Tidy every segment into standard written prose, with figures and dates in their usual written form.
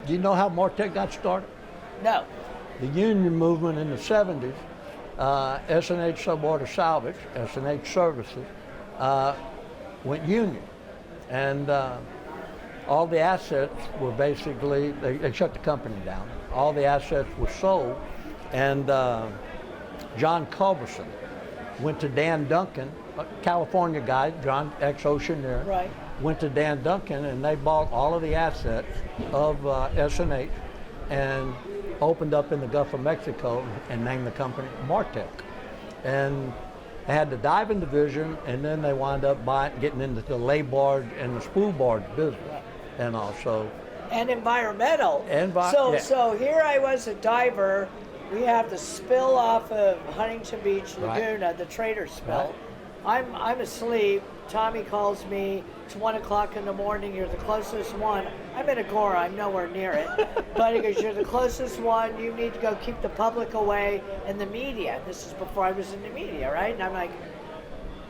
Do you know how Martech got started? No. The union movement in the 70s, S&H Subwater Salvage, S&H Services, went union. And all the assets were basically, they shut the company down. All the assets were sold. And John Culberson went to Dan Duncan, a California guy, John, ex-Oceaneer, Right. went to Dan Duncan, and they bought all of the assets of S&H and opened up in the Gulf of Mexico and named the company Martech. And they had the diving division, and then they wound up getting into the lay barge and the spool barge business. And also. And environmental. So here I was a diver. We have the spill off of Huntington Beach Laguna, Right. the trader spill. Right. I'm asleep. Tommy calls me. It's 1 o'clock in the morning. You're the closest one. I'm in Agora. I'm nowhere near it. But he goes, you're the closest one. You need to go keep the public away and the media. This is before I was in the media, right? And I'm like,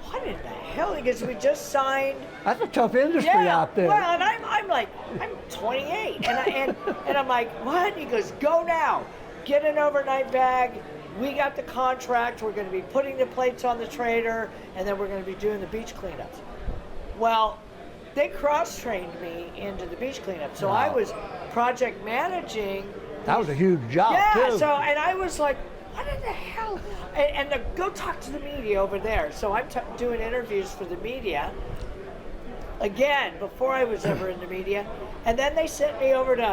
what in the hell? He goes, we just signed. That's a tough industry out there. Well, and I'm like, I'm 28. And I'm like, what? He goes, go now. Get an overnight bag. We got the contract. We're going to be putting the plates on the trader, and then we're going to be doing the beach cleanups. Well, they cross-trained me into the beach cleanup. So I was project managing. That was a huge job, too. So, and I was like, what in the hell? And go talk to the media over there. So I'm doing interviews for the media. Again, before I was ever in the media. And then they sent me over to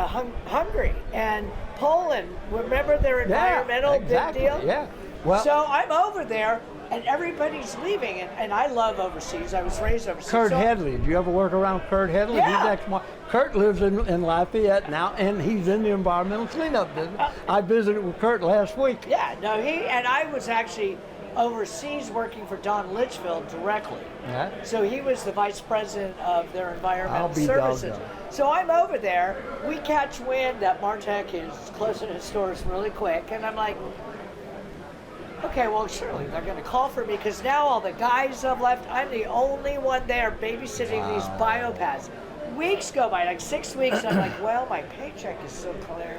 Hungary and Poland. Remember their environmental big deal? Yeah. Well, so I'm over there, and everybody's leaving, and I love overseas. I was raised overseas. Kurt Headley. Did you ever work around Kurt Headley? Yeah. He's Kurt lives in Lafayette now, and he's in the environmental cleanup business. I visited with Kurt last week. Yeah, no, I was actually overseas working for Don Litchfield directly. Yeah. So he was the vice president of their environmental I'll be services. doggone. So I'm over there. We catch wind that Martech is closing his stores really quick, and I'm like, okay, well, surely they're going to call for me because now all the guys have left. I'm the only one there babysitting these biopaths. Weeks go by, like 6 weeks. I'm like, well, my paycheck is still clear.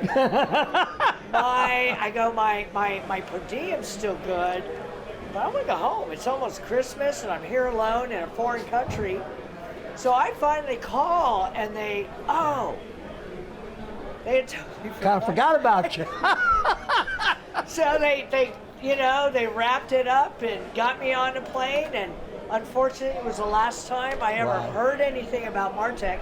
my per diem's still good, but I want to go home. It's almost Christmas, and I'm here alone in a foreign country. So I finally call, and they had totally Kind of forgot about you. So they wrapped it up and got me on a plane, and unfortunately it was the last time I ever heard anything about Martech.